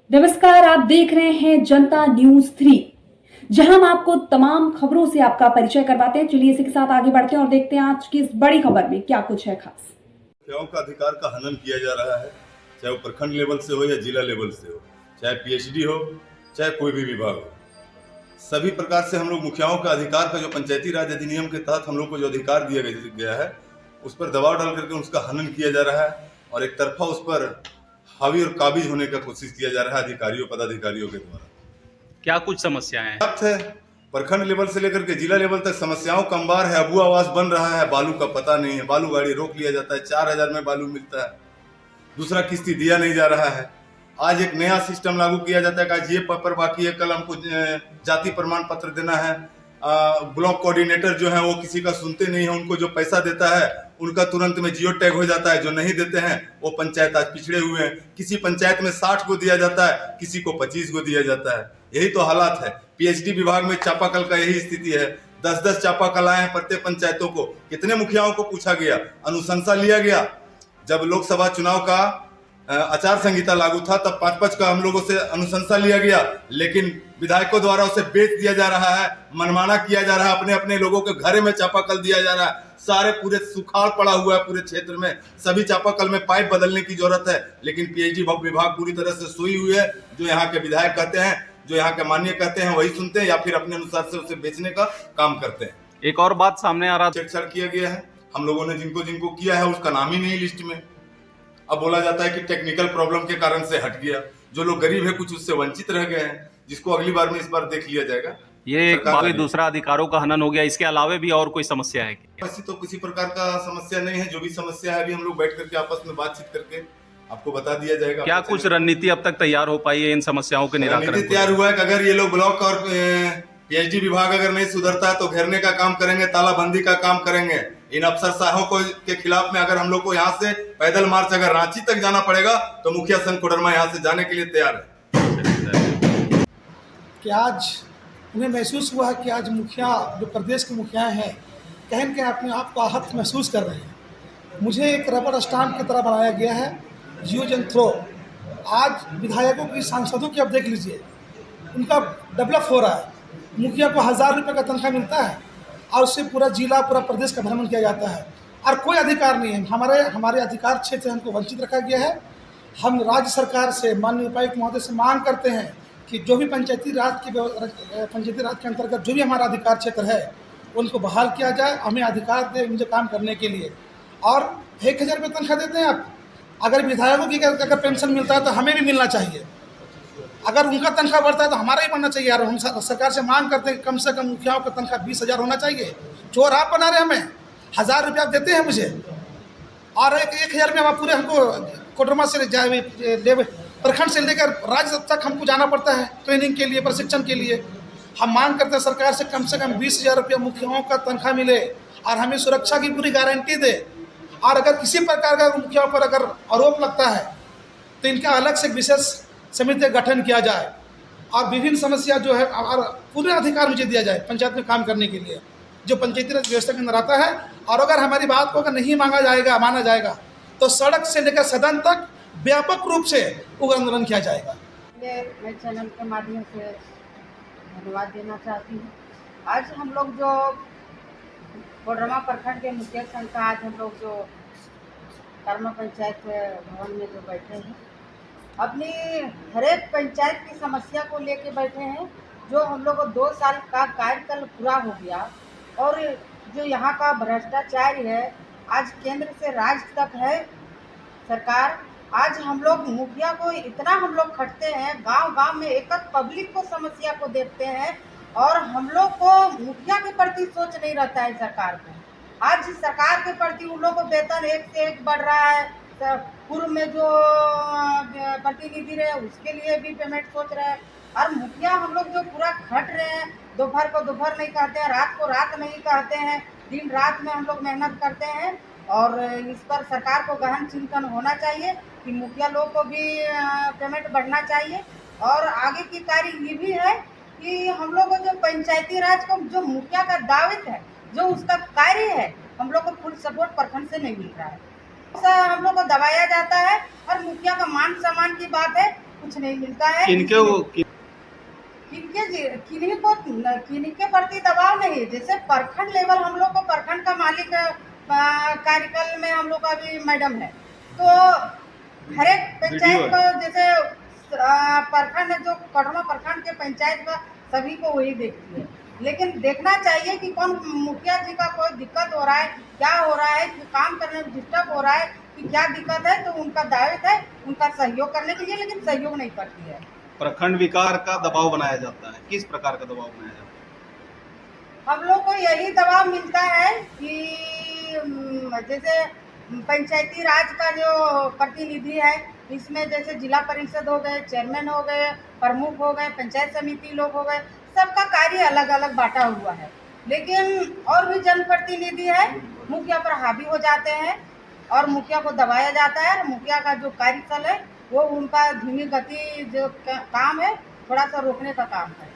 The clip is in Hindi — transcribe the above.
नमस्कार, आप देख रहे हैं जनता न्यूज 3, जहां हम आपको तमाम खबरों से आपका परिचय करवाते हैं। चलिए इसी के साथ आगे बढ़ते हैं और देखते हैं आज की इस बड़ी खबर में क्या कुछ है खास। मुखियाओं का अधिकार का हनन किया जा रहा है, चाहे वो प्रखंड लेवल से हो या जिला लेवल से हो, चाहे पीएचडी हो, चाहे कोई भी विभाग हो। सभी प्रकार से हम लोग मुखियाओं का अधिकार का जो पंचायती राज अधिनियम के तहत हम लोग को जो अधिकार दिया गया है, उस पर दबाव डाल करके उसका हनन किया जा रहा है और एक तरफा उस पर हावी और काबिज होने का कोशिश किया जा रहा है अधिकारियों पदाधिकारियों के द्वारा। क्या कुछ समस्याएं हैं? पर्याप्त है। प्रखंड लेवल से लेकर के जिला लेवल तक समस्याओं का अंबार है। अबू आवास बन रहा है, बालू का पता नहीं है, बालू गाड़ी रोक लिया जाता है, 4000 में बालू मिलता है, दूसरा किस्ती दिया नहीं जा रहा है। आज एक नया सिस्टम लागू किया जाता है कि आज ये पेपर बाकी है, कल हमको जाति प्रमाण पत्र देना है। ब्लॉक कोऑर्डिनेटर जो है वो किसी का सुनते नहीं है, उनको जो पैसा देता है उनका तुरंत में जियो टैग हो जाता है, जो नहीं देते हैं वो पंचायत आज पिछड़े हुए हैं। किसी पंचायत में 60 को दिया जाता है, किसी को 25 को दिया जाता है। यही तो हालात है। पीएचडी विभाग में चापाकल का यही स्थिति है। 10-10 चापाकल आए हैं प्रत्येक पंचायतों को। कितने मुखियाओं को पूछा गया, अनुशंसा लिया गया। जब लोकसभा चुनाव का आचार संहिता लागू था तब 5-5 का हम लोगों से अनुशंसा लिया गया, लेकिन विधायकों द्वारा उसे बेच दिया जा रहा है, मनमाना किया जा रहा है, अपने अपने लोगों के घरे में चापाकल दिया जा रहा है। सारे पूरे सुखाड़ पड़ा हुआ है पूरे क्षेत्र में। सभी चापाकल में पाइप बदलने की जरूरत है, लेकिन पीएचडी विभाग पूरी तरह से सोई हुई है। जो यहाँ के विधायक कहते हैं, जो यहाँ के माननीय कहते हैं वही सुनते हैं या फिर अपने अनुसार से उसे बेचने का काम करते हैं। एक और बात सामने आ रहा था, छेड़छाड़ किया गया है। हम लोगों ने जिनको जिनको किया है उसका नाम ही नहीं लिस्ट में। अब बोला जाता है कि टेक्निकल प्रॉब्लम के कारण से हट गया। जो लोग गरीब है कुछ उससे वंचित रह गए हैं, जिसको अगली बार में इस बार देख लिया जाएगा। ये एक दूसरा अधिकारों का हनन हो गया। इसके अलावे भी और कोई समस्या है क्या? ऐसी तो किसी प्रकार का समस्या नहीं है। जो भी समस्या है अभी हम लोग बैठ करके आपस में बातचीत करके आपको बता दिया जाएगा। क्या कुछ रणनीति अब तक तैयार हो पाई है इन समस्याओं के निराकरण रणनीति तैयार हुआ है कि अगर ये लोग ब्लॉक और पीएचडी विभाग अगर नहीं सुधरता है तो घेरने का काम करेंगे, तालाबंदी का काम करेंगे। इन अफसरशाहों को के खिलाफ में अगर हम लोग को यहाँ से पैदल मार्च अगर रांची तक जाना पड़ेगा तो मुखिया संघ कोडरमा यहाँ से जाने के लिए तैयार है। कि आज उन्हें महसूस हुआ है कि आज मुखिया जो प्रदेश के मुखिया हैं कहीं के अपने आप को आहत महसूस कर रहे हैं। मुझे एक रबर स्टाम्प की तरह बनाया गया है, यूज एंड थ्रो। आज विधायकों की, सांसदों की अब देख लीजिए, उनका डेवलप हो रहा है। मुखिया को 1000 रुपये का तनख्वाह मिलता है और उससे पूरा जिला, पूरा प्रदेश का भ्रमण किया जाता है और कोई अधिकार नहीं है। हमारे अधिकार क्षेत्र से हमको वंचित रखा गया है। हम राज्य सरकार से, माननीय उपायुक्त महोदय से मांग करते हैं कि जो भी पंचायती राज के अंतर्गत जो भी हमारा अधिकार क्षेत्र है उनको बहाल किया जाए, हमें अधिकार दे मुझे काम करने के लिए। और 1000 रुपये तनख्वाह देते हैं आप, अगर विधायकों की अगर पेंशन मिलता है तो हमें भी मिलना चाहिए। अगर उनका तनख्वाह बढ़ता है तो हमारा ही बढ़ना चाहिए। यार हम सरकार से मांग करते हैं कम से कम मुखियाओं का तनख्वाह 20,000 होना चाहिए। चोर आप बना रहे, हमें 1000 रुपये आप देते हैं मुझे और 1000 में आप पूरे हमको कोडरमा से प्रखंड से लेकर राज्य तक हमको जाना पड़ता है ट्रेनिंग के लिए, प्रशिक्षण के लिए। हम मांग करते हैं सरकार से कम 20,000 रुपये मुखियाओं का तनख्वाह मिले और हमें सुरक्षा की पूरी गारंटी दे। और अगर किसी प्रकार का मुखियाओं पर अगर आरोप लगता है तो इनका अलग से विशेष समिति का गठन किया जाए और विभिन्न समस्या जो है और पूरे अधिकार मुझे दिया जाए पंचायत में काम करने के लिए, जो पंचायती राज व्यवस्था के अंदर आता है। और अगर हमारी बात को अगर नहीं माना जाएगा तो सड़क से लेकर सदन तक व्यापक रूप से उग्र आंदोलन किया जाएगा। मैं चैनल के माध्यम से धन्यवाद देना चाहती हूँ। आज हम लोग जो कोडरमा प्रखंड के मुखिया संघ का आज हम लोग जो कर्मा पंचायत भवन में जो बैठे हैं, अपनी हर एक पंचायत की समस्या को लेके बैठे हैं। जो हम लोग को 2 साल का कार्यकाल पूरा हो गया और जो यहाँ का भ्रष्टाचार है आज केंद्र से राज्य तक है सरकार। आज हम लोग मुखिया को इतना हम लोग खटते हैं, गांव-गांव में एक पब्लिक को समस्या को देखते हैं और हम लोग को मुखिया के प्रति सोच नहीं रहता है सरकार को। आज सरकार के प्रति उन लोगों को वेतन एक से एक बढ़ रहा है। पूर्व में जो प्रतिनिधि रहे उसके लिए भी पेमेंट सोच रहे हैं और मुखिया हम लोग जो पूरा खट रहे हैं, दोपहर को दोपहर नहीं कहते हैं, रात को रात नहीं कहते हैं, दिन रात में हम लोग मेहनत करते हैं। और इस पर सरकार को गहन चिंतन होना चाहिए कि मुखिया लोग को भी पेमेंट बढ़ना चाहिए। और आगे की कार्य ये भी है कि हम लोग को जो पंचायती राज को जो मुखिया का दायित्व है, जो उसका कार्य है, हम लोग को फुल सपोर्ट प्रखंड से नहीं मिल रहा है। हम लोग को दबाया जाता है और मुखिया का मान सम्मान की बात है कुछ नहीं मिलता है। किनके किन्हीं के प्रति दबाव नहीं, जैसे प्रखंड लेवल हम लोग को प्रखंड का मालिक कार्यकाल में हम लोग का भी मैडम है, तो हर एक पंचायत को जैसे प्रखंड जो कोडरमा प्रखंड के पंचायत का सभी को वही देखती है, लेकिन देखना चाहिए कि कौन मुखिया जी का कोई दिक्कत हो रहा है, क्या हो रहा है, कि काम करने में डिस्टर्ब हो रहा है, कि क्या दिक्कत है, तो उनका दायित्व है उनका सहयोग करने के लिए, लेकिन सहयोग नहीं करती है। प्रखंड विकास का दबाव बनाया जाता है, किस प्रकार का दबाव बनाया जाता है? हम लोग को यही दबाव मिलता है कि जैसे पंचायती राज का जो प्रतिनिधि है, इसमें जैसे जिला परिषद हो गए, चेयरमैन हो गए, प्रमुख हो गए, पंचायत समिति लोग हो गए, सबका कार्य अलग अलग बांटा हुआ है, लेकिन और भी जनप्रतिनिधि है मुखिया पर हावी हो जाते हैं और मुखिया को दबाया जाता है। मुखिया का जो कार्यस्थल है वो उनका धीमी गति जो काम है थोड़ा सा रोकने का काम है।